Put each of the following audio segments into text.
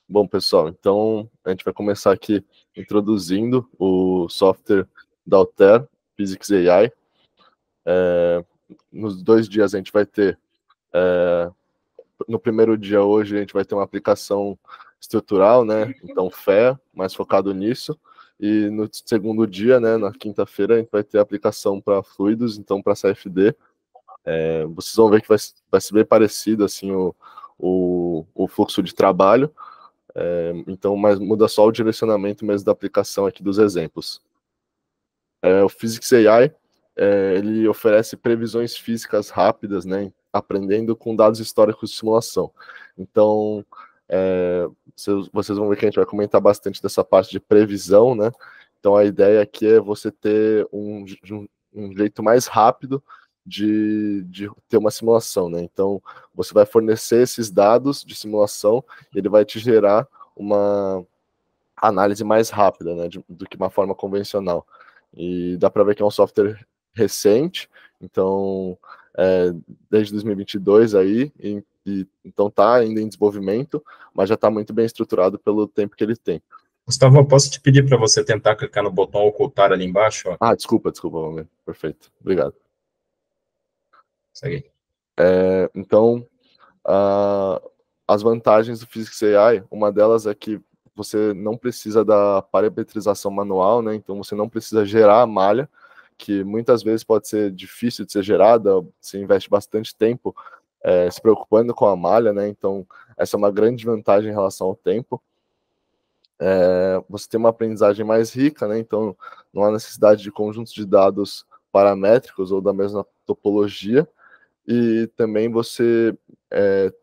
Bom, pessoal, então a gente vai começar aqui introduzindo o software da Altair, Physics AI. Nos 2 dias a gente vai ter, no primeiro dia hoje a gente vai ter uma aplicação estrutural, né? Então FE, mais focado nisso. E no segundo dia, né, na quinta-feira, a gente vai ter a aplicação para fluidos, então para CFD. Vocês vão ver que vai ser bem parecido assim o fluxo de trabalho. Então, mas muda só o direcionamento mesmo da aplicação aqui dos exemplos. O Physics AI, ele oferece previsões físicas rápidas, né, aprendendo com dados históricos de simulação. Então, vocês vão ver que a gente vai comentar bastante dessa parte de previsão, né? Então, a ideia aqui é você ter um jeito mais rápido de ter uma simulação, né? Então, você vai fornecer esses dados de simulação e ele vai te gerar uma análise mais rápida, né, do que uma forma convencional. E dá para ver que é um software recente, então desde 2022 aí, então está ainda em desenvolvimento, mas já está muito bem estruturado pelo tempo que ele tem. Gustavo, eu posso te pedir para você tentar clicar no botão ocultar ali embaixo? Ó. Desculpa, Valmir. Perfeito, obrigado. Segue. Então, as vantagens do Physics AI, uma delas é que você não precisa da parametrização manual, né? Então você não precisa gerar a malha, que muitas vezes pode ser difícil de ser gerada, você investe bastante tempo se preocupando com a malha, né? Então essa é uma grande vantagem em relação ao tempo. Você tem uma aprendizagem mais rica, né? Então não há necessidade de conjuntos de dados paramétricos ou da mesma topologia, e também você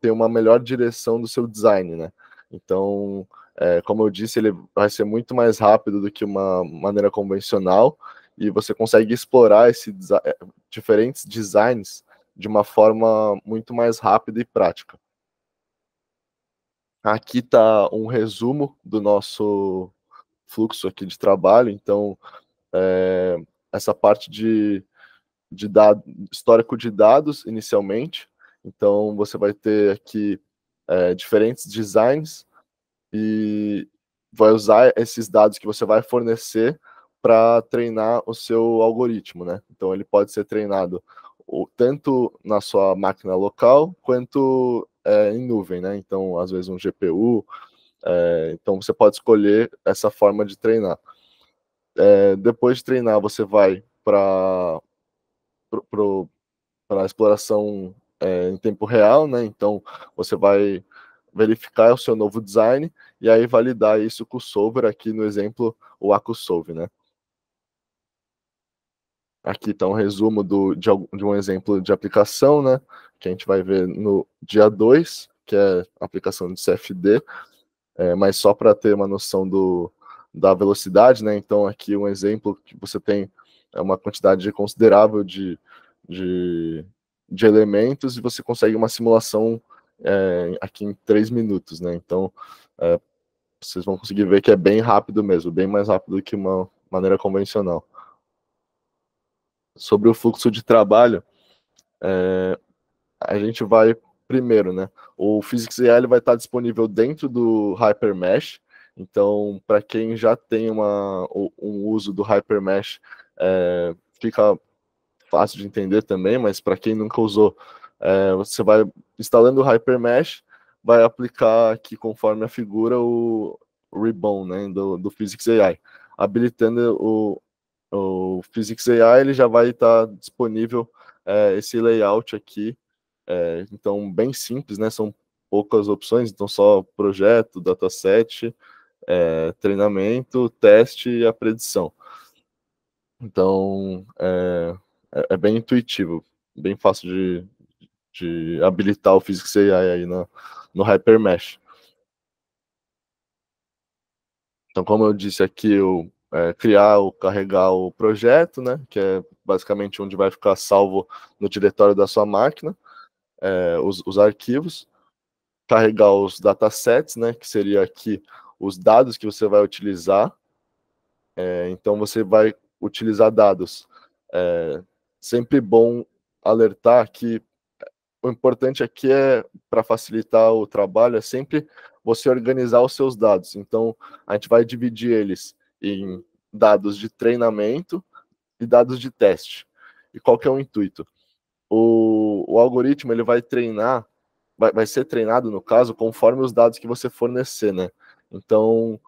ter uma melhor direção do seu design, né? Então, como eu disse, ele vai ser muito mais rápido do que uma maneira convencional, e você consegue explorar diferentes designs de uma forma muito mais rápida e prática. Aqui está um resumo do nosso fluxo aqui de trabalho. Então, essa parte de histórico de dados inicialmente. Então, você vai ter aqui diferentes designs e vai usar esses dados que você vai fornecer para treinar o seu algoritmo, né? Então, ele pode ser treinado tanto na sua máquina local quanto em nuvem, né? Então, às vezes um GPU. Então, você pode escolher essa forma de treinar. Depois de treinar, você vai para a exploração em tempo real, né? Então você vai verificar o seu novo design e aí validar isso com o solver, aqui no exemplo o AcuSolve, né? Aqui está um resumo de um exemplo de aplicação, né? Que a gente vai ver no dia 2, que é a aplicação de CFD, mas só para ter uma noção da velocidade, né? Então aqui um exemplo que você tem uma quantidade considerável de, de elementos e você consegue uma simulação aqui em 3 minutos, né? Então vocês vão conseguir ver que é bem rápido mesmo, bem mais rápido que uma maneira convencional. Sobre o fluxo de trabalho, a gente vai primeiro, né? O Physics AI vai estar disponível dentro do HyperMesh. Então, para quem já tem um uso do HyperMesh, fica fácil de entender também, mas para quem nunca usou, você vai instalando o HyperMesh, vai aplicar aqui conforme a figura o Ribbon, né, do Physics AI. Habilitando o Physics AI, ele já vai estar disponível esse layout aqui. Então, bem simples, né? São poucas opções, então só projeto, dataset, treinamento, teste e a predição. Então, é bem intuitivo, bem fácil de habilitar o Physics AI aí no HyperMesh. Então, como eu disse aqui, criar ou carregar o projeto, né, que é basicamente onde vai ficar salvo no diretório da sua máquina, os arquivos, carregar os datasets, né, que seria aqui os dados que você vai utilizar. Então, você vai utilizar dados. Sempre bom alertar que o importante aqui para facilitar o trabalho, é sempre você organizar os seus dados. Então, a gente vai dividir eles em dados de treinamento e dados de teste. E qual que é o intuito? O algoritmo ele vai treinar, vai ser treinado, no caso, conforme os dados que você fornecer, né? Então,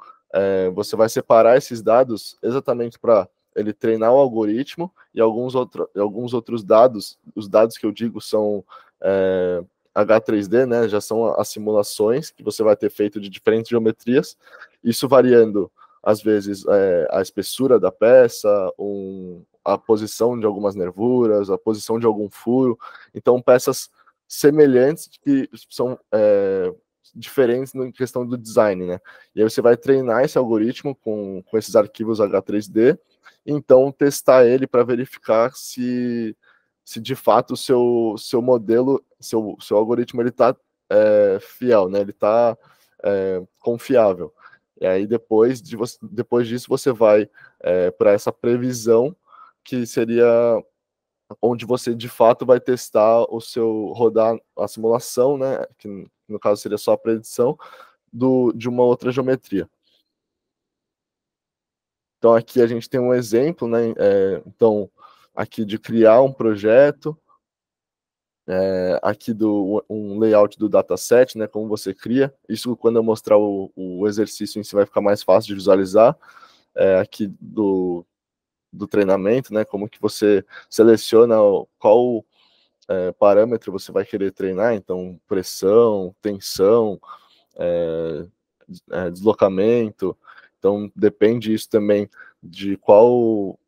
você vai separar esses dados exatamente para ele treinar o algoritmo e alguns outros dados, os dados que eu digo são H3D, né? Já são as simulações que você vai ter feito de diferentes geometrias, isso variando, às vezes, a espessura da peça, a posição de algumas nervuras, a posição de algum furo. Então, peças semelhantes que são diferentes na questão do design, né? E aí você vai treinar esse algoritmo com esses arquivos H3D, e então testar ele para verificar se de fato o seu modelo, seu algoritmo, ele está fiel, né? Ele está confiável. E aí depois disso você vai para essa previsão, que seria onde você de fato vai testar rodar a simulação, né? Que no caso seria só a predição de uma outra geometria. Então aqui a gente tem um exemplo, né? Então aqui de criar um projeto, aqui um layout do dataset, né? Como você cria. Isso, quando eu mostrar o exercício em si, vai ficar mais fácil de visualizar. Aqui do treinamento, né? Como que você seleciona qual parâmetro você vai querer treinar, então pressão, tensão, deslocamento. Então depende isso também de qual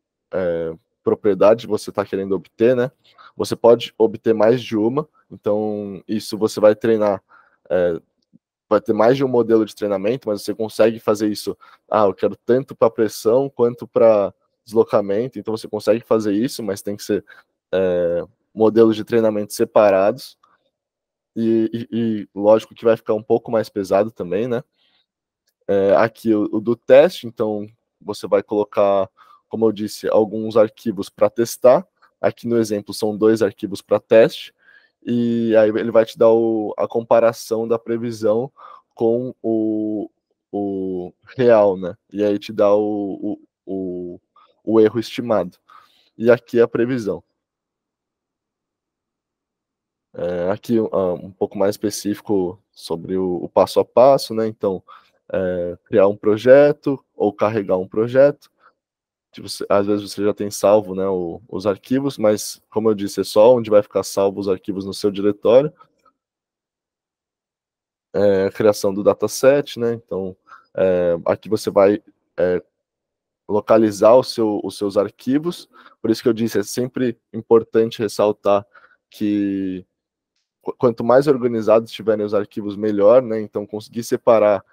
propriedade você está querendo obter, né? Você pode obter mais de uma, então isso você vai treinar, vai ter mais de um modelo de treinamento, mas você consegue fazer isso. Eu quero tanto para pressão quanto para deslocamento, então você consegue fazer isso, mas tem que ser modelos de treinamento separados. E lógico que vai ficar um pouco mais pesado também, né? Aqui o do teste, então você vai colocar, como eu disse, alguns arquivos para testar. Aqui no exemplo são 2 arquivos para teste, e aí ele vai te dar a comparação da previsão com o real, né? E aí te dá o erro estimado. E aqui é a previsão. Aqui um pouco mais específico sobre o passo a passo, né? Então, criar um projeto ou carregar um projeto. Às vezes você já tem salvo, né, os arquivos, mas como eu disse, é só onde vai ficar salvo os arquivos no seu diretório. A criação do dataset, né? Então, aqui você vai localizar os seus arquivos. Por isso que eu disse, é sempre importante ressaltar que quanto mais organizados estiverem os arquivos, melhor, né? Então, conseguir separar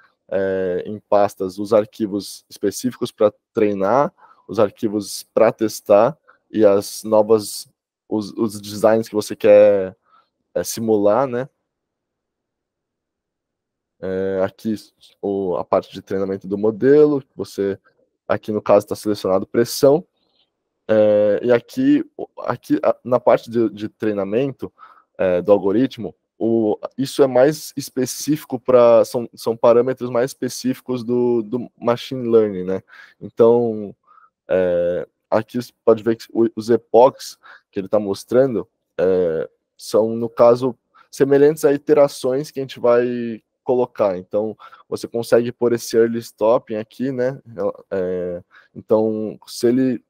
em pastas os arquivos específicos para treinar, os arquivos para testar e os designs que você quer simular, né? Aqui a parte de treinamento do modelo, aqui no caso está selecionado pressão, e aqui na parte de treinamento do algoritmo, isso é mais específico são parâmetros mais específicos do machine learning, né? Então, aqui você pode ver que os epochs que ele está mostrando são, no caso, semelhantes a iterações que a gente vai colocar. Então, você consegue pôr esse early stopping aqui, né? Então, se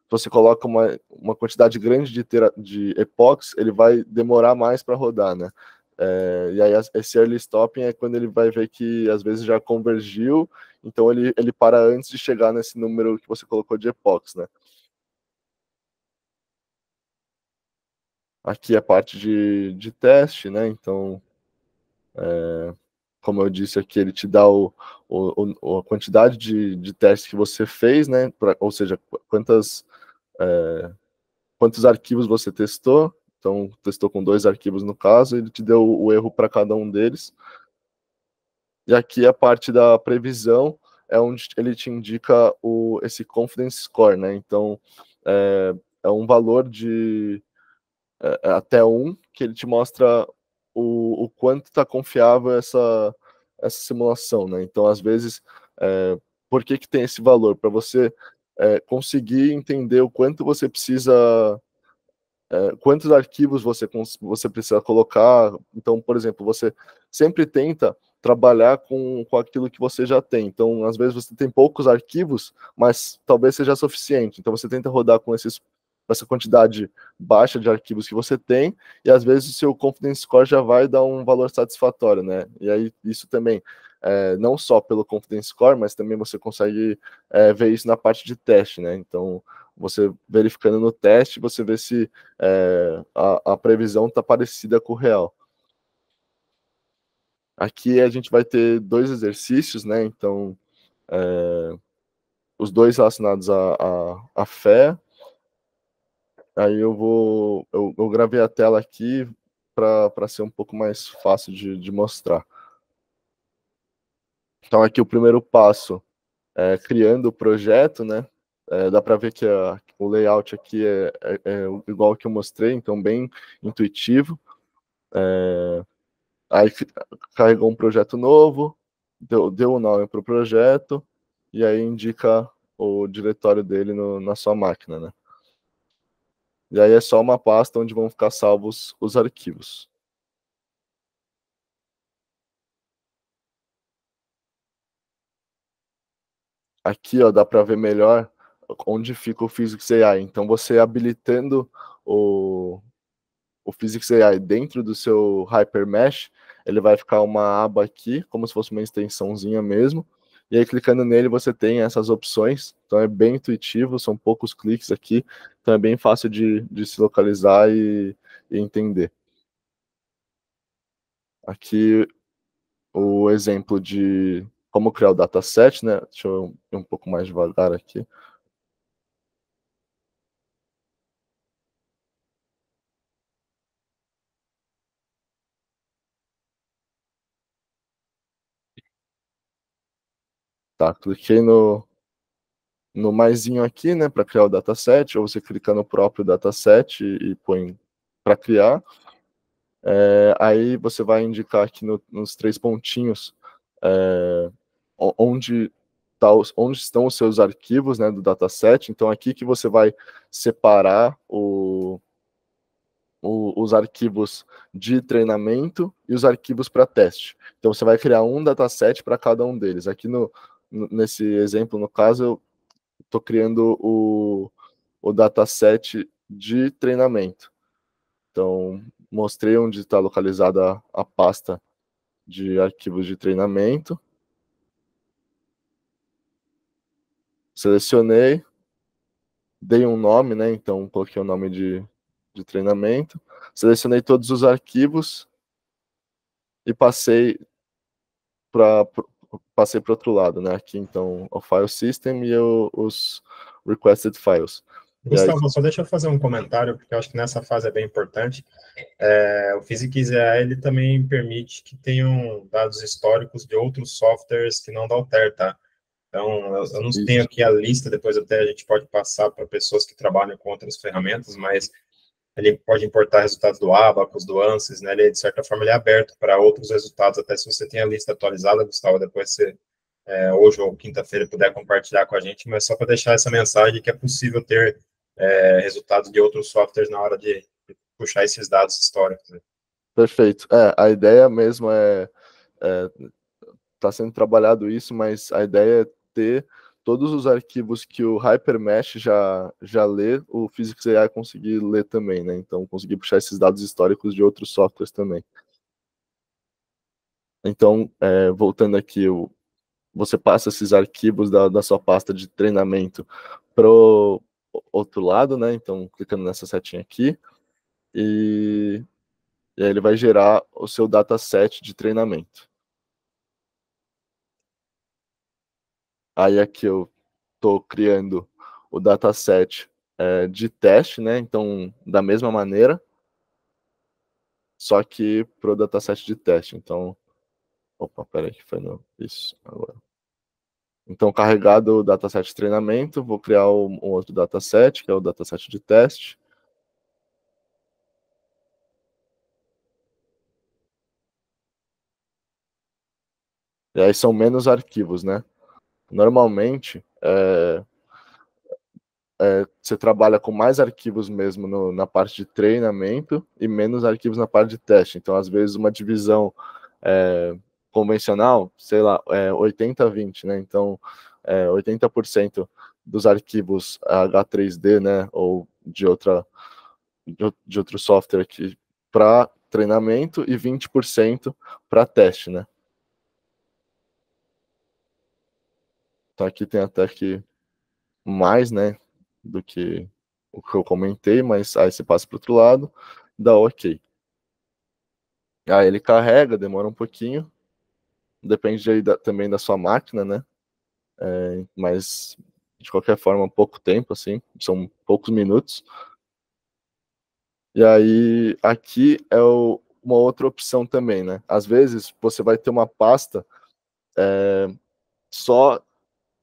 você coloca uma quantidade grande de epochs, ele vai demorar mais para rodar, né? E aí esse early stopping é quando ele vai ver que às vezes já convergiu, então ele para antes de chegar nesse número que você colocou de epochs, né? Aqui é a parte de teste, né? Então, como eu disse aqui, ele te dá a quantidade de testes que você fez, né? Ou seja, quantos arquivos você testou. Então, testou com 2 arquivos no caso, ele te deu o erro para cada um deles. E aqui a parte da previsão é onde ele te indica esse confidence score, né? Então, é um valor de até 1, que ele te mostra o quanto está confiável essa simulação, né? Então, às vezes, por que que tem esse valor? Para você conseguir entender o quanto você precisa, quantos arquivos você precisa colocar. Então, por exemplo, você sempre tenta trabalhar com aquilo que você já tem. Então, às vezes você tem poucos arquivos, mas talvez seja suficiente. Então, você tenta rodar com essa quantidade baixa de arquivos que você tem, e às vezes o seu confidence score já vai dar um valor satisfatório, né? E aí, isso também, não só pelo confidence score, mas também você consegue ver isso na parte de teste, né? Então, você verificando no teste, você vê se a previsão está parecida com o real. Aqui a gente vai ter dois exercícios, né? Então, os dois relacionados à fé. Aí eu gravei a tela aqui para ser um pouco mais fácil de mostrar. Então, aqui o primeiro passo é criando o projeto, né? Dá para ver que o layout aqui é igual ao que eu mostrei, então bem intuitivo. Aí carregou um projeto novo, deu o nome para o projeto, e aí indica o diretório dele na sua máquina, né? E aí é só uma pasta onde vão ficar salvos os arquivos. Aqui, ó, dá para ver melhor onde fica o Physics AI. Então, você habilitando o Physics AI dentro do seu HyperMesh, ele vai ficar uma aba aqui, como se fosse uma extensãozinha mesmo. E aí, clicando nele, você tem essas opções. Então, é bem intuitivo, são poucos cliques aqui. Então, é bem fácil de se localizar e entender. Aqui, o exemplo de como criar o dataset, né? Deixa eu ir um pouco mais devagar aqui. Tá, cliquei no maisinho aqui, né, para criar o dataset, ou você clica no próprio dataset e põe para criar. Aí você vai indicar aqui nos três pontinhos onde, onde estão os seus arquivos, né, do dataset. Então, aqui que você vai separar os arquivos de treinamento e os arquivos para teste. Então, você vai criar um dataset para cada um deles. Aqui nesse exemplo, no caso, eu estou criando o dataset de treinamento. Então, mostrei onde está localizada a pasta de arquivos de treinamento. Selecionei, dei um nome, né? Então, coloquei o nome de treinamento. Selecionei todos os arquivos e passei para outro lado, né? Aqui, então, o file system e os requested files. Gustavo, só deixa eu fazer um comentário, porque eu acho que nessa fase é bem importante. O Physics AI, ele também permite que tenham dados históricos de outros softwares que não da Altair, tá? Então, eu não tenho aqui a lista, depois até a gente pode passar para pessoas que trabalham com outras ferramentas, mas ele pode importar resultados do Abacus, do ANSYS, né? Ele, de certa forma, ele é aberto para outros resultados, até se você tem a lista atualizada, Gustavo, depois você, hoje ou quinta-feira, puder compartilhar com a gente, mas só para deixar essa mensagem que é possível ter resultados de outros softwares na hora de puxar esses dados históricos. Né? Perfeito. A ideia mesmo tá sendo trabalhado isso, mas a ideia é ter todos os arquivos que o HyperMesh já lê, o Physics AI conseguir ler também, né? Então, conseguir puxar esses dados históricos de outros softwares também. Então, voltando aqui, você passa esses arquivos da sua pasta de treinamento para o outro lado, né? Então, clicando nessa setinha aqui, e aí ele vai gerar o seu dataset de treinamento. Aí aqui eu estou criando o dataset de teste, né? Então, da mesma maneira, só que para o dataset de teste. Então, opa, peraí, que foi isso agora. Então, carregado o dataset de treinamento, vou criar um outro dataset, que é o dataset de teste. E aí são menos arquivos, né? Normalmente, você trabalha com mais arquivos mesmo na parte de treinamento e menos arquivos na parte de teste. Então, às vezes, uma divisão convencional, sei lá, 80-20, né? Então, 80% dos arquivos H3D, né, ou de outro software aqui para treinamento e 20% para teste, né? Então aqui tem até que mais, né, do que o que eu comentei, mas aí você passa para o outro lado, dá OK. Aí ele carrega, demora um pouquinho, depende aí também da sua máquina, né? Mas de qualquer forma, pouco tempo, assim, são poucos minutos. E aí aqui é uma outra opção também, né? Às vezes você vai ter uma pasta só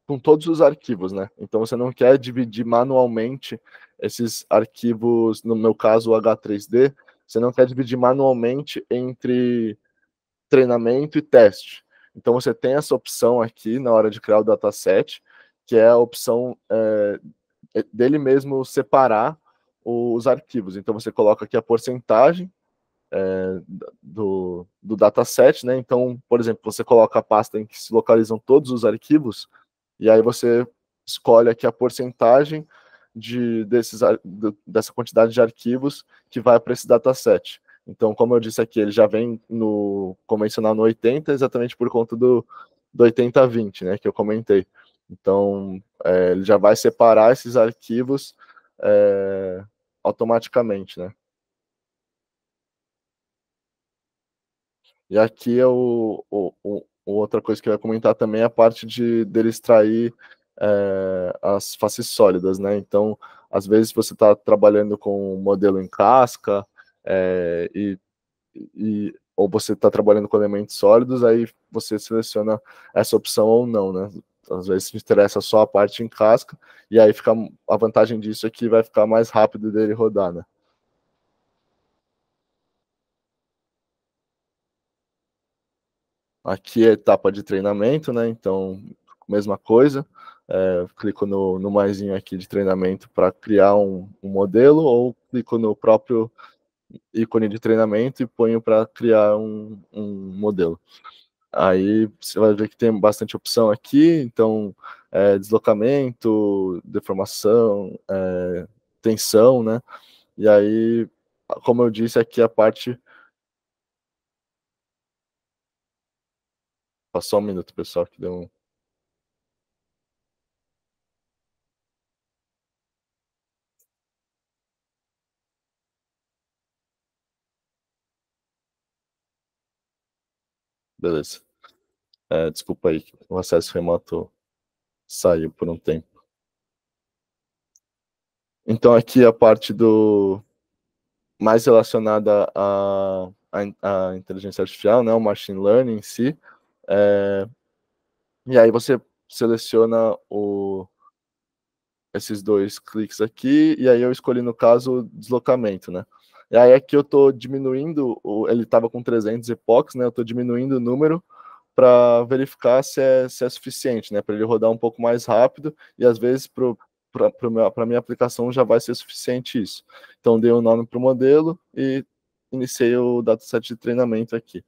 com todos os arquivos, né? Então você não quer dividir manualmente esses arquivos, no meu caso o H3D, você não quer dividir manualmente entre treinamento e teste. Então você tem essa opção aqui na hora de criar o dataset, que é a opção dele mesmo separar os arquivos. Então você coloca aqui a porcentagem do dataset, né? Então, por exemplo, você coloca a pasta em que se localizam todos os arquivos, e aí você escolhe aqui a porcentagem dessa quantidade de arquivos que vai para esse dataset. Então, como eu disse aqui, ele já vem no convencional no 80, exatamente por conta do 80-20, né, que eu comentei. Então, ele já vai separar esses arquivos automaticamente, né. E aqui é outra coisa que eu ia comentar também é a parte dele extrair as faces sólidas, né? Então, às vezes você está trabalhando com um modelo em casca é, ou você está trabalhando com elementos sólidos, aí você seleciona essa opção ou não, né? Às vezes te interessa só a parte em casca, e aí fica a vantagem disso é que vai ficar mais rápido dele rodar, né? Aqui é a etapa de treinamento, né? Então, mesma coisa. Clico no maisinho aqui de treinamento para criar um modelo, ou clico no próprio ícone de treinamento e ponho para criar um modelo. Aí você vai ver que tem bastante opção aqui, então deslocamento, deformação, tensão, né? E aí, como eu disse, aqui a parte. Passou um minuto, pessoal, que deu um. Beleza. Desculpa aí, o acesso remoto saiu por um tempo. Então, aqui a parte do mais relacionada à inteligência artificial, né, o machine learning em si. E aí você seleciona esses dois cliques aqui, e aí eu escolhi, no caso, deslocamento, né? E aí aqui eu estou diminuindo, ele estava com 300 epochs, né? Eu estou diminuindo o número para verificar se é suficiente, né? Para ele rodar um pouco mais rápido, e às vezes para a minha aplicação já vai ser suficiente isso. Então dei o um nome para o modelo e iniciei o dataset de treinamento aqui.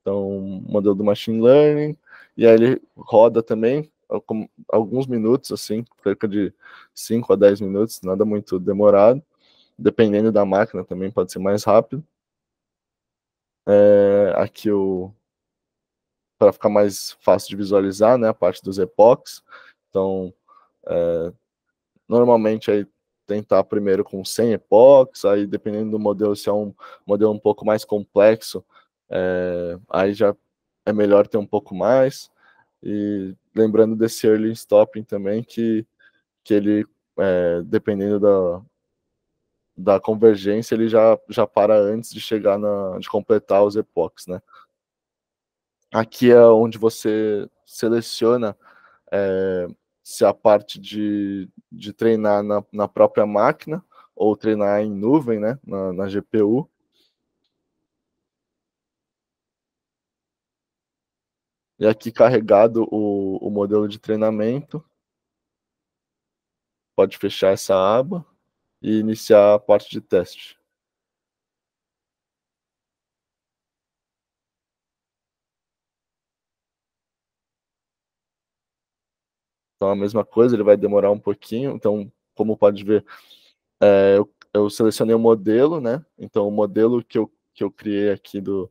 Então, modelo do machine learning, e aí ele roda também alguns minutos, assim, cerca de 5 a 10 minutos, nada muito demorado, dependendo da máquina também pode ser mais rápido. Aqui para ficar mais fácil de visualizar, né, a parte dos epochs. Então, normalmente aí tentar primeiro com 100 epochs, aí dependendo do modelo, se é um modelo um pouco mais complexo, aí já é melhor ter um pouco mais. E lembrando desse early stopping também, que ele, dependendo da convergência, ele já para antes de chegar de completar os epochs, né? Aqui é onde você seleciona se a parte de treinar na própria máquina ou treinar em nuvem, né, na GPU. E aqui carregado o modelo de treinamento, pode fechar essa aba e iniciar a parte de teste. Então, a mesma coisa, ele vai demorar um pouquinho. Então, como pode ver, eu selecionei o modelo, né? Então, o modelo que eu criei aqui do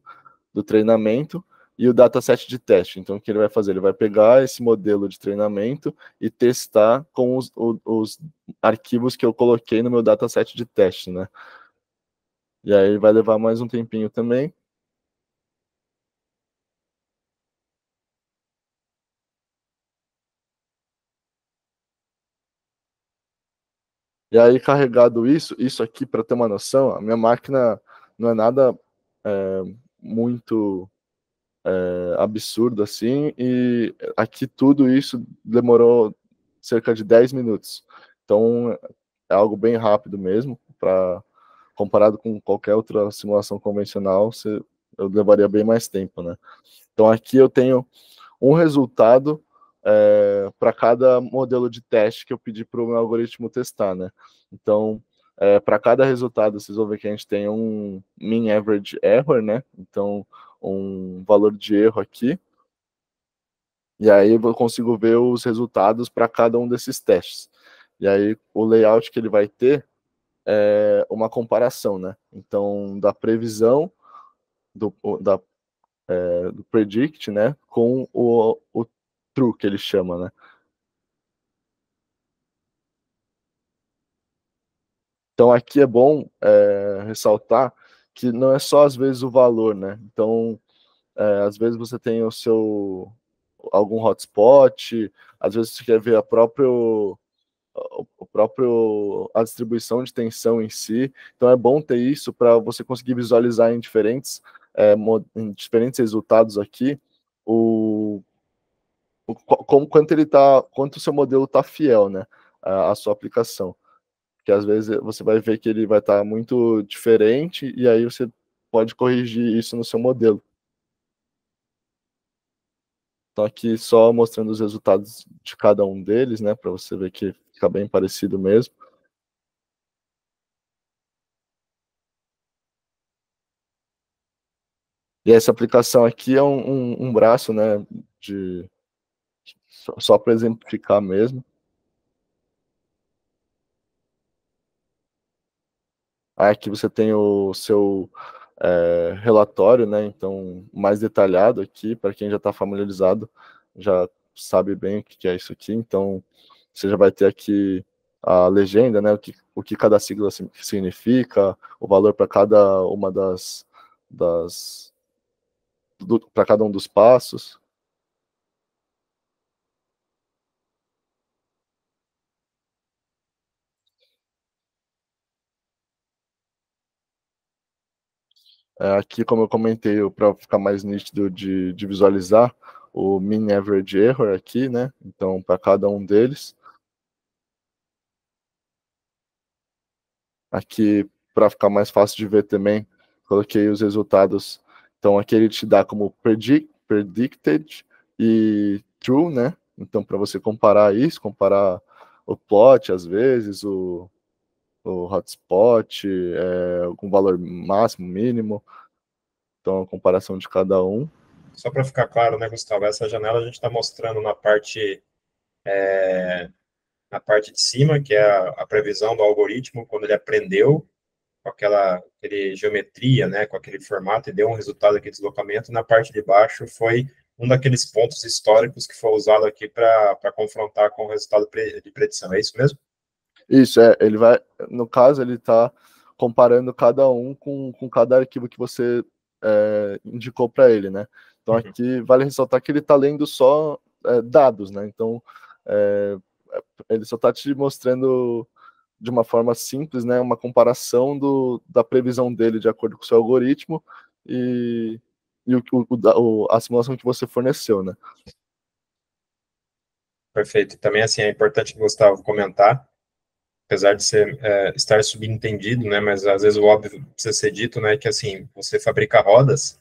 treinamento e o dataset de teste. Então, o que ele vai fazer? Ele vai pegar esse modelo de treinamento e testar com os arquivos que eu coloquei no meu dataset de teste, né? E aí vai levar mais um tempinho também. E aí, carregado isso aqui, para ter uma noção, a minha máquina não é nada muito absurdo assim, e aqui tudo isso demorou cerca de 10 minutos. Então, é algo bem rápido mesmo, comparado com qualquer outra simulação convencional, eu levaria bem mais tempo, né? Então, aqui eu tenho um resultado para cada modelo de teste que eu pedi para o meu algoritmo testar, né? Então, para cada resultado, vocês vão ver que a gente tem um mean average error, né? Então, um valor de erro aqui. E aí eu consigo ver os resultados para cada um desses testes. E aí o layout que ele vai ter é uma comparação, né? Então, da previsão do, do predict, né? Com o true, que ele chama, né? Então, aqui é bom ressaltar que não é só, às vezes, o valor, né? Então, às vezes você tem algum hotspot, às vezes você quer ver a distribuição de tensão em si. Então, é bom ter isso para você conseguir visualizar em diferentes resultados aqui quanto o seu modelo está fiel, né? À sua aplicação. Que às vezes você vai ver que ele vai estar muito diferente e aí você pode corrigir isso no seu modelo. Então aqui só mostrando os resultados de cada um deles, né, para você ver que fica bem parecido mesmo. E essa aplicação aqui é um braço, né, só para exemplificar mesmo. Aqui você tem o seu relatório, né? Então, mais detalhado aqui, para quem já está familiarizado, já sabe bem o que é isso aqui. Então, você já vai ter aqui a legenda, né? O que cada sigla significa, o valor para cada uma para cada um dos passos. Aqui, como eu comentei, para ficar mais nítido de visualizar, o mean average error aqui, né? Então, para cada um deles. Aqui, para ficar mais fácil de ver também, coloquei os resultados. Então, aqui ele te dá como predicted e true, né? Então, para você comparar isso, comparar o plot, às vezes, o hotspot, com valor máximo, mínimo. Então, a comparação de cada um. Só para ficar claro, né, Gustavo, essa janela a gente está mostrando na parte de cima, que é a previsão do algoritmo, quando ele aprendeu com aquele geometria, né, com aquele formato e deu um resultado aqui de deslocamento. Na parte de baixo foi um daqueles pontos históricos que foi usado aqui para confrontar com o resultado de predição. É isso mesmo? Isso, ele vai, no caso, ele está comparando cada um com cada arquivo que você indicou para ele, né? Então aqui vale ressaltar que ele está lendo só dados, né? Então ele só está te mostrando de uma forma simples, né? Uma comparação da previsão dele de acordo com o seu algoritmo e a simulação que você forneceu, né? Perfeito. Também, assim, é importante, Gustavo, comentar, apesar de estar subentendido, né, mas às vezes o óbvio precisa ser dito, né, que, assim, você fabrica rodas,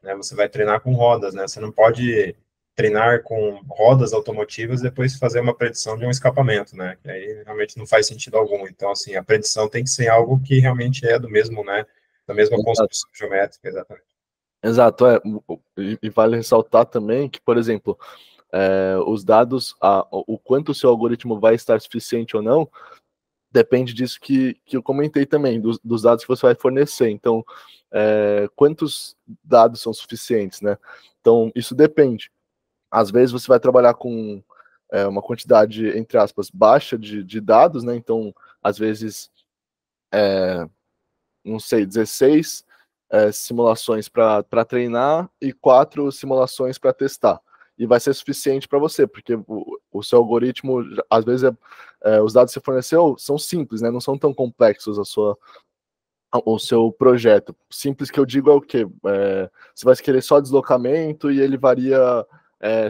né, você vai treinar com rodas, né, você não pode treinar com rodas automotivas e depois fazer uma predição de um escapamento, né? Que aí realmente não faz sentido algum. Então, assim, a predição tem que ser algo que realmente é do mesmo, né? Da mesma construção geométrica, exatamente. Exato, e vale ressaltar também que, por exemplo, os dados, o quanto o seu algoritmo vai estar suficiente ou não, depende disso que eu comentei também, dos dados que você vai fornecer. Então, quantos dados são suficientes, né? Então, isso depende. Às vezes você vai trabalhar com uma quantidade, entre aspas, baixa de dados, né? Então, às vezes, não sei, 16 simulações para treinar e 4 simulações para testar. E vai ser suficiente para você, porque o seu algoritmo, às vezes, os dados que você forneceu são simples, né? Não são tão complexos o seu projeto. Simples que eu digo é o quê? Você vai querer só deslocamento e ele varia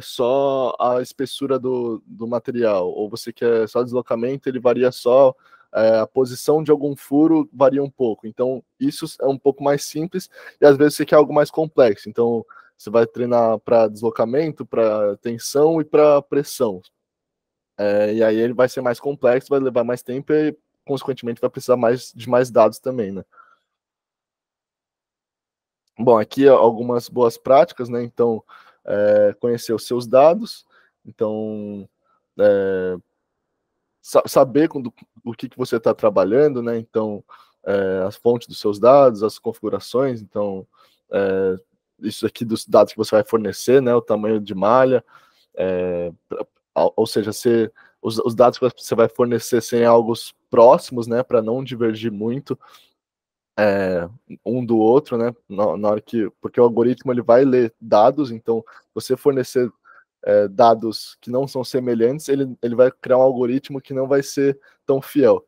só a espessura do material, ou você quer só deslocamento, ele varia só a posição de algum furo, varia um pouco. Então, isso é um pouco mais simples, e às vezes você quer algo mais complexo. Então, você vai treinar para deslocamento, para tensão e para pressão. E aí ele vai ser mais complexo, vai levar mais tempo e, consequentemente, vai precisar de mais dados também, né? Bom, aqui algumas boas práticas, né? Então, conhecer os seus dados, então, saber o que você está trabalhando, né? Então, as fontes dos seus dados, as configurações, então, isso aqui dos dados que você vai fornecer, né? O tamanho de malha, ou seja, os dados que você vai fornecer serem algo próximos, né? Para não divergir muito um do outro, né? Na hora porque o algoritmo ele vai ler dados, então você fornecer dados que não são semelhantes, ele vai criar um algoritmo que não vai ser tão fiel.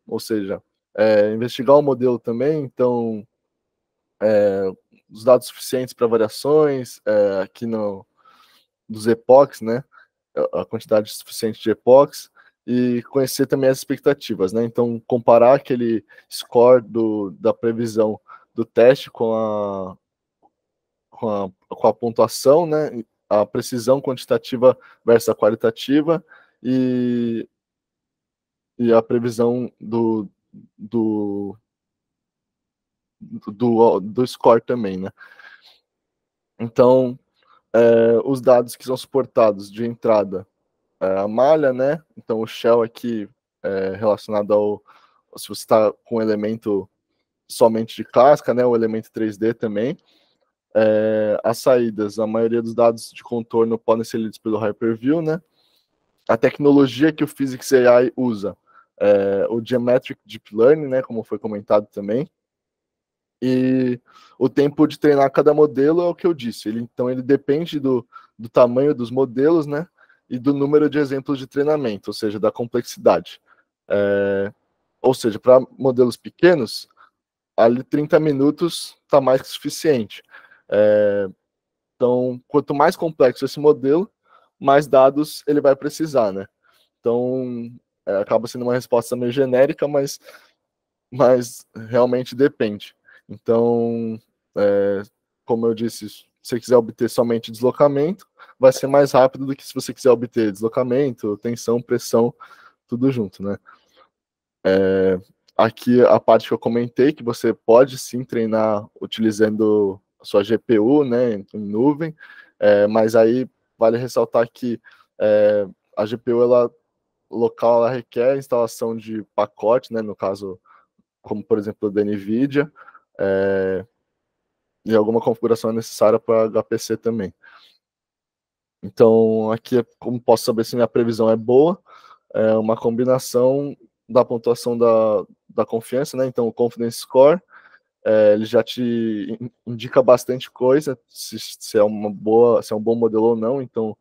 Ou seja, investigar o modelo também, então os dados suficientes para variações aqui dos epochs, né? A quantidade suficiente de epochs e conhecer também as expectativas, né? Então, comparar aquele score da previsão do teste com a pontuação, né? A precisão quantitativa versus a qualitativa e, e a previsão do, do score também, né? Então, os dados que são suportados de entrada, a malha, né? Então, o shell aqui relacionado se você está com um elemento somente de casca, né? O elemento 3D também. As saídas, a maioria dos dados de contorno podem ser lidos pelo Hyperview, né? A tecnologia que o Physics AI usa, o Geometric Deep Learning, né? Como foi comentado também. E o tempo de treinar cada modelo é o que eu disse. Então, ele depende do tamanho dos modelos, né? E do número de exemplos de treinamento, ou seja, da complexidade. Ou seja, para modelos pequenos, ali 30 minutos está mais que suficiente. Então, quanto mais complexo esse modelo, mais dados ele vai precisar, né? Então, acaba sendo uma resposta meio genérica, mas realmente depende. Então, como eu disse, se você quiser obter somente deslocamento, vai ser mais rápido do que se você quiser obter deslocamento, tensão, pressão, tudo junto, né? Aqui a parte que eu comentei, que você pode sim treinar utilizando a sua GPU, né, em nuvem, mas aí vale ressaltar que a GPU, local, ela requer instalação de pacote, né, no caso, como por exemplo da NVIDIA, e alguma configuração é necessária para HPC também. Então, aqui, como posso saber se minha previsão é boa, é uma combinação da pontuação da confiança, né? Então, o Confidence Score, ele já te indica bastante coisa, se é uma boa, se é um bom modelo ou não. Então,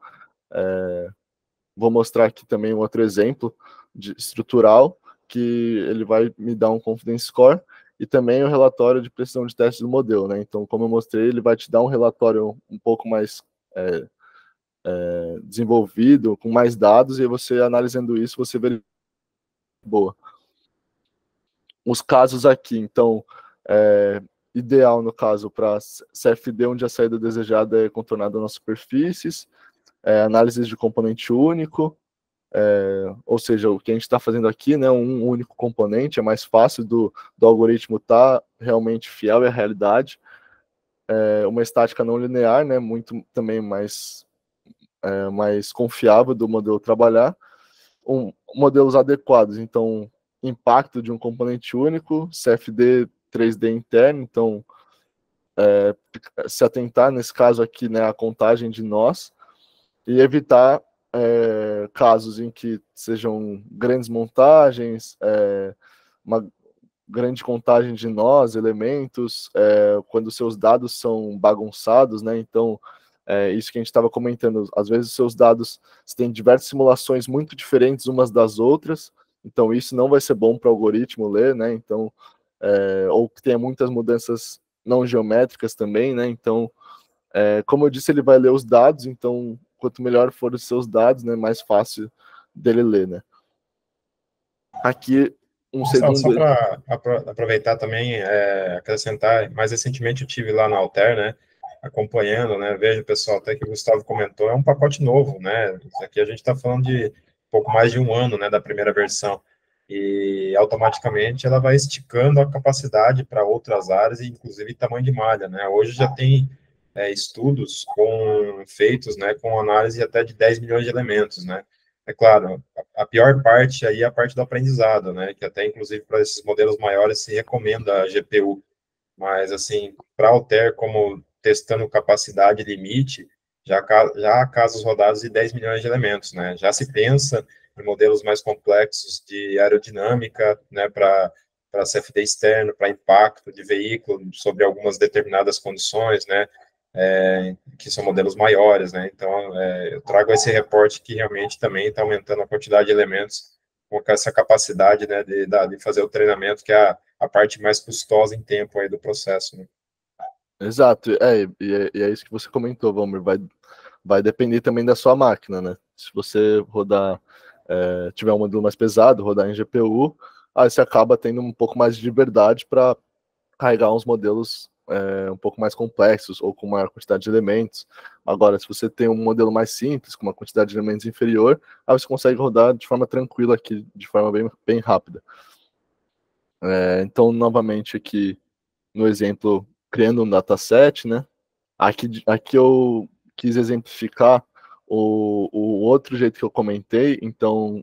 vou mostrar aqui também um outro exemplo estrutural, que ele vai me dar um Confidence Score, e também o relatório de precisão de teste do modelo, né? Então, como eu mostrei, ele vai te dar um relatório um pouco mais desenvolvido, com mais dados, e você analisando isso, você vê boa. Os casos aqui, então, ideal, no caso, para CFD, onde a saída desejada é contornada nas superfícies, análises de componente único, ou seja, o que a gente está fazendo aqui, né, um único componente, é mais fácil do algoritmo estar realmente fiel à realidade, uma estática não linear, né, muito também mais confiável do modelo trabalhar, modelos adequados, então, impacto de um componente único, CFD 3D interno, então, se atentar, nesse caso aqui, né, a contagem de nós, e evitar casos em que sejam grandes montagens, uma grande contagem de nós, elementos, quando seus dados são bagunçados, né? Então, isso que a gente estava comentando, às vezes os seus dados têm diversas simulações muito diferentes umas das outras, então isso não vai ser bom para o algoritmo ler, né? Então, ou que tenha muitas mudanças não geométricas também, né? Então, como eu disse, ele vai ler os dados, então quanto melhor for os seus dados, né, mais fácil dele ler, né? Aqui um Só segundo. para aproveitar também, acrescentar, mais recentemente eu tive lá na Altair, né, acompanhando, né, vejo o pessoal até que o Gustavo comentou, é um pacote novo, né, isso aqui a gente está falando de pouco mais de um ano, né, da primeira versão, e automaticamente ela vai esticando a capacidade para outras áreas, inclusive tamanho de malha, né, hoje já tem estudos feitos, né, com análise até de 10 milhões de elementos, né, é claro, a pior parte aí é a parte do aprendizado, né? Que até, inclusive, para esses modelos maiores se recomenda a GPU. Mas, assim, para Altair, como testando capacidade limite, já há casos rodados de 10 milhões de elementos, né? Já se pensa em modelos mais complexos de aerodinâmica, né? Para CFD externo, para impacto de veículo sobre algumas determinadas condições, né? Que são modelos maiores, né? Então, eu trago esse reporte que realmente também está aumentando a quantidade de elementos com essa capacidade, né, de fazer o treinamento, que é a parte mais custosa em tempo aí do processo, né? Exato, e é isso que você comentou, Valmir, vai depender também da sua máquina, né? Se você rodar, tiver um modelo mais pesado, rodar em GPU, aí você acaba tendo um pouco mais de liberdade para carregar uns modelos um pouco mais complexos ou com maior quantidade de elementos. Agora, se você tem um modelo mais simples, com uma quantidade de elementos inferior, aí você consegue rodar de forma tranquila aqui, de forma bem rápida. Então, novamente aqui no exemplo, criando um dataset, né? Aqui eu quis exemplificar o outro jeito que eu comentei, então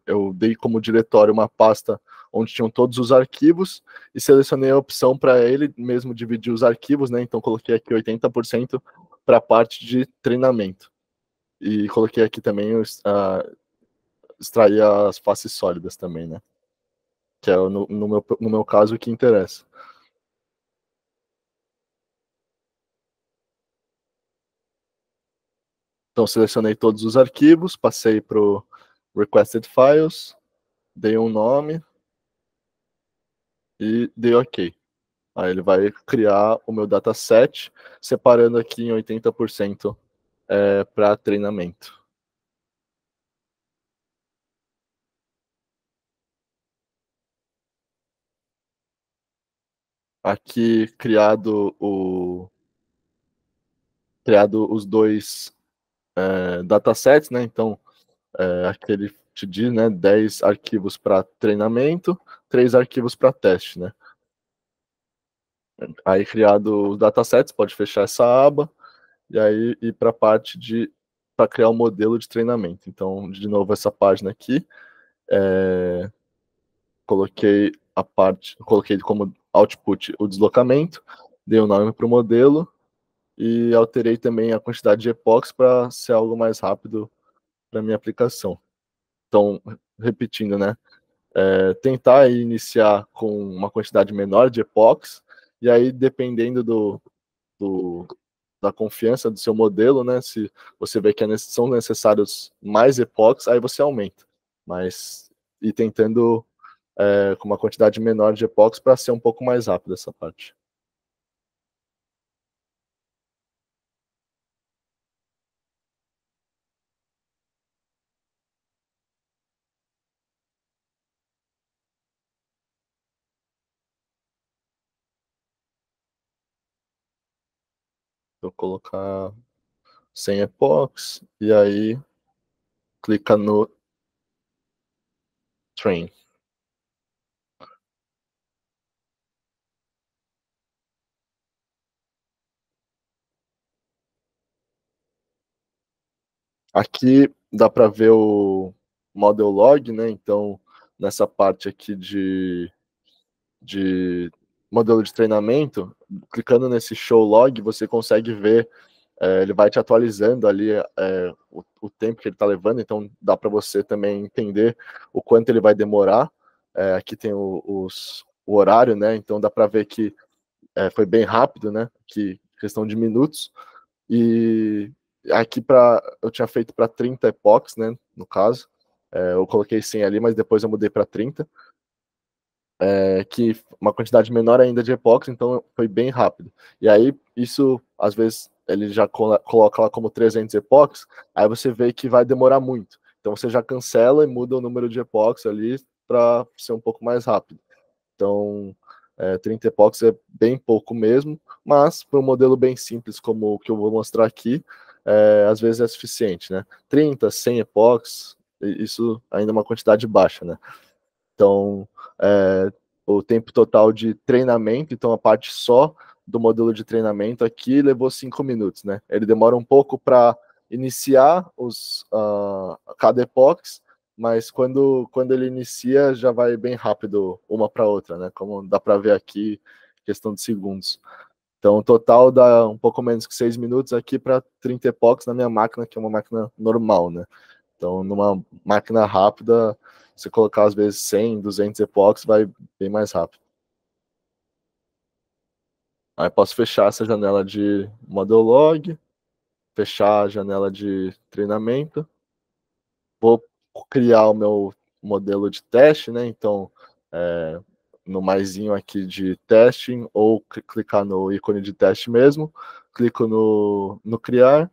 eu dei como diretório uma pasta onde tinham todos os arquivos e selecionei a opção para ele mesmo dividir os arquivos, né? Então coloquei aqui 80% para a parte de treinamento. E coloquei aqui também extrair as faces sólidas também, né? Que é no meu caso o que interessa. Então, selecionei todos os arquivos, passei para o Requested Files, dei um nome e dei OK. Aí ele vai criar o meu dataset, separando aqui em 80% para treinamento. Aqui criado os dois datasets, né? Então, aqui ele te diz, né, 10 arquivos para treinamento, 3 arquivos para teste, né? Aí criado os datasets, pode fechar essa aba e aí ir para a parte para criar um modelo de treinamento. Então, de novo, essa página aqui, coloquei como output o deslocamento, dei o nome para o modelo e alterei também a quantidade de epochs para ser algo mais rápido para minha aplicação. Então, repetindo, né? Tentar iniciar com uma quantidade menor de epochs, e aí, dependendo do, da confiança do seu modelo, né? Se você vê que são necessários mais epochs, aí você aumenta. Mas e tentando com uma quantidade menor de epochs para ser um pouco mais rápido essa parte. eu colocar 100 epochs, e aí clica no Train. Aqui dá para ver o model log, né? Então, nessa parte aqui de modelo de treinamento, clicando nesse show log, você consegue ver, ele vai te atualizando ali o tempo que ele está levando, então dá para você também entender o quanto ele vai demorar. Aqui tem o horário, né? Então dá para ver que foi bem rápido, né? Que questão de minutos. E aqui eu tinha feito para 30 epochs, né? No caso, eu coloquei 100 ali, mas depois eu mudei para 30, que uma quantidade menor ainda de epochs, então foi bem rápido. E aí isso, às vezes, ele já coloca lá como 300 epochs, aí você vê que vai demorar muito. Então você já cancela e muda o número de epochs ali para ser um pouco mais rápido. Então, 30 epochs é bem pouco mesmo, mas para um modelo bem simples como o que eu vou mostrar aqui, às vezes é suficiente, né? 30, 100 epochs, isso ainda é uma quantidade baixa, né? Então, o tempo total de treinamento, então a parte só do modelo de treinamento aqui levou 5 minutos, né? Ele demora um pouco para iniciar cada epochs, mas quando ele inicia já vai bem rápido uma para outra, né? Como dá para ver aqui, questão de segundos. Então, o total dá um pouco menos que 6 minutos aqui para 30 epochs na minha máquina, que é uma máquina normal, né? Então, numa máquina rápida, você colocar às vezes 100, 200 epochs, vai bem mais rápido. Aí posso fechar essa janela de model log, fechar a janela de treinamento. Vou criar o meu modelo de teste, né? Então, no maisinho aqui de testing, ou clicar no ícone de teste mesmo, clico no criar,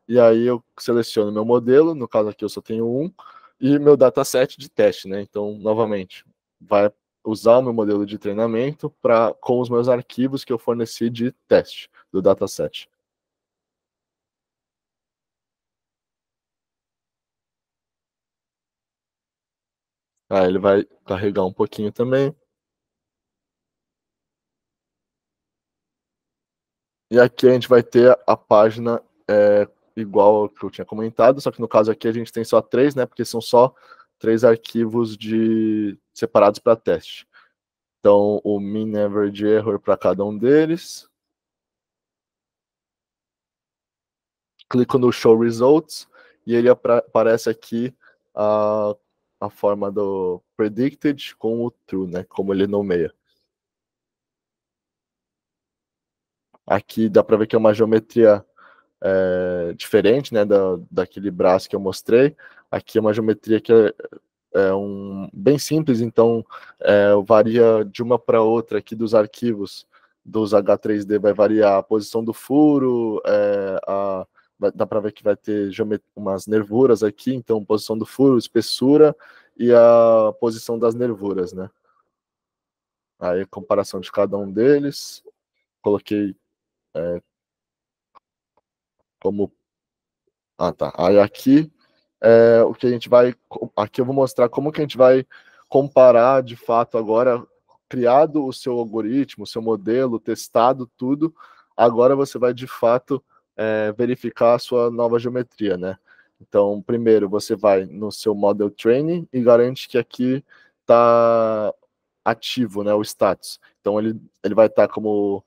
e aí eu seleciono meu modelo, no caso aqui eu só tenho um, e meu dataset de teste, né? Então, novamente, vai usar o meu modelo de treinamento com os meus arquivos que eu forneci de teste do dataset. Aí ele vai carregar um pouquinho também. E aqui a gente vai ter a página igual ao que eu tinha comentado, só que no caso aqui a gente tem só 3, né? Porque são só 3 arquivos separados para teste. Então, o mean average error para cada um deles. Clico no Show Results e ele aparece aqui a, a forma do predicted com o true, né? Como ele nomeia. Aqui dá para ver que é uma geometria diferente, né, daquele braço que eu mostrei. Aqui é uma geometria que bem simples, então varia de uma para outra aqui dos arquivos dos H3D, vai variar a posição do furo, dá para ver que vai ter umas nervuras aqui, então posição do furo, espessura e a posição das nervuras, né? Aí comparação de cada um deles, coloquei como... Ah, tá. Aí aqui o que a gente vai. Aqui eu vou mostrar como que a gente vai comparar de fato agora, criado o seu algoritmo, o seu modelo, testado tudo. Agora você vai de fato verificar a sua nova geometria, né? Então, primeiro você vai no seu model training e garante que aqui está ativo, né, o status. Então ele vai estar como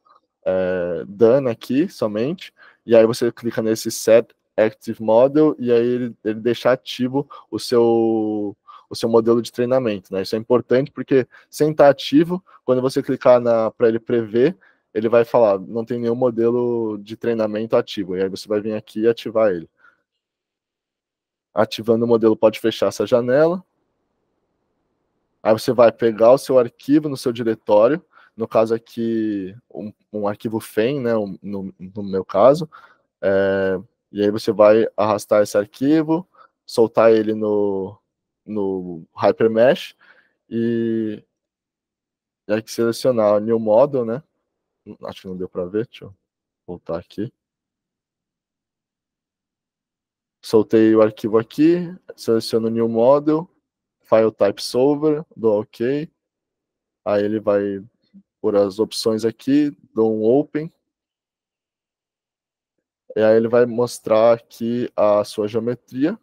done aqui somente, e aí você clica nesse set Active Model e aí ele deixa ativo o seu modelo de treinamento, né? Isso é importante porque sem estar ativo, quando você clicar para ele prever, ele vai falar, não tem nenhum modelo de treinamento ativo, e aí você vai vir aqui e ativar ele. Ativando o modelo, pode fechar essa janela. Aí você vai pegar o seu arquivo no seu diretório, no caso aqui, um arquivo FEM, né, no meu caso, e aí você vai arrastar esse arquivo, soltar ele no HyperMesh e aí que selecionar New Model, né? Acho que não deu para ver, deixa eu voltar aqui. soltei o arquivo aqui, seleciono New Model, File Type Solver, dou OK. Aí ele vai por as opções aqui, dou um Open. E aí ele vai mostrar aqui a sua geometria,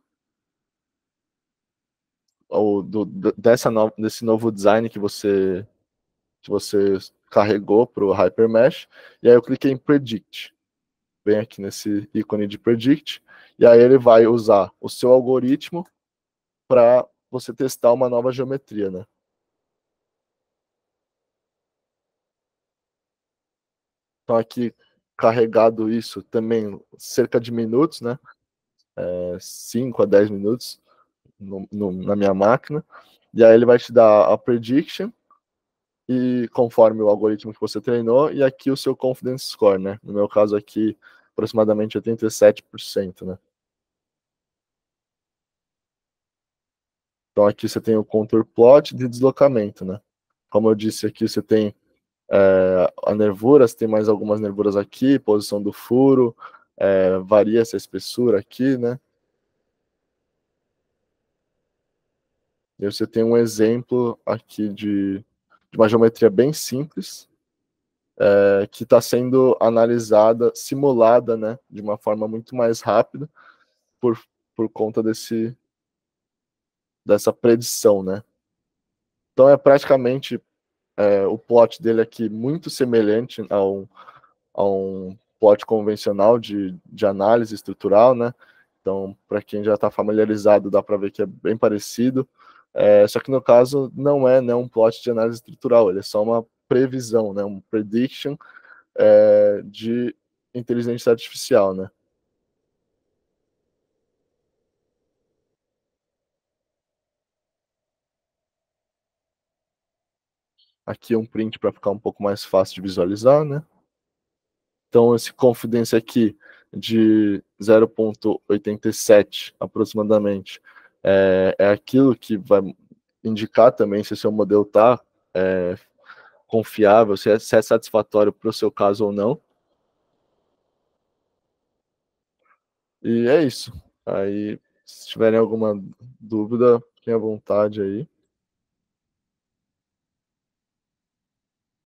ou desse novo design que você carregou para o HyperMesh. E aí eu cliquei em Predict. Vem aqui nesse ícone de Predict. E aí ele vai usar o seu algoritmo para você testar uma nova geometria, né? Então aqui carregado isso também cerca de minutos, né? 5 a 10 minutos na minha máquina. E aí ele vai te dar a prediction e conforme o algoritmo que você treinou e aqui o seu confidence score, né? No meu caso aqui aproximadamente 87%, né? Então aqui você tem o contour plot de deslocamento, né? Como eu disse aqui, você tem a nervura, você tem mais algumas nervuras aqui, posição do furo, varia essa espessura aqui, né? E você tem um exemplo aqui de uma geometria bem simples, que está sendo analisada, simulada, né, de uma forma muito mais rápida por, por conta dessa predição, né? Então é praticamente o plot dele aqui muito semelhante a um plot convencional de análise estrutural, né? Então, para quem já está familiarizado, dá para ver que é bem parecido. Só que no caso não é, né, um plot de análise estrutural, ele é só uma previsão, né, um prediction de inteligência artificial, né? Aqui é um print para ficar um pouco mais fácil de visualizar, né? Então, esse confidence aqui de 0,87 aproximadamente é aquilo que vai indicar também se o seu modelo está confiável, se é satisfatório para o seu caso ou não. E é isso. Aí, se tiverem alguma dúvida, fiquem à vontade aí.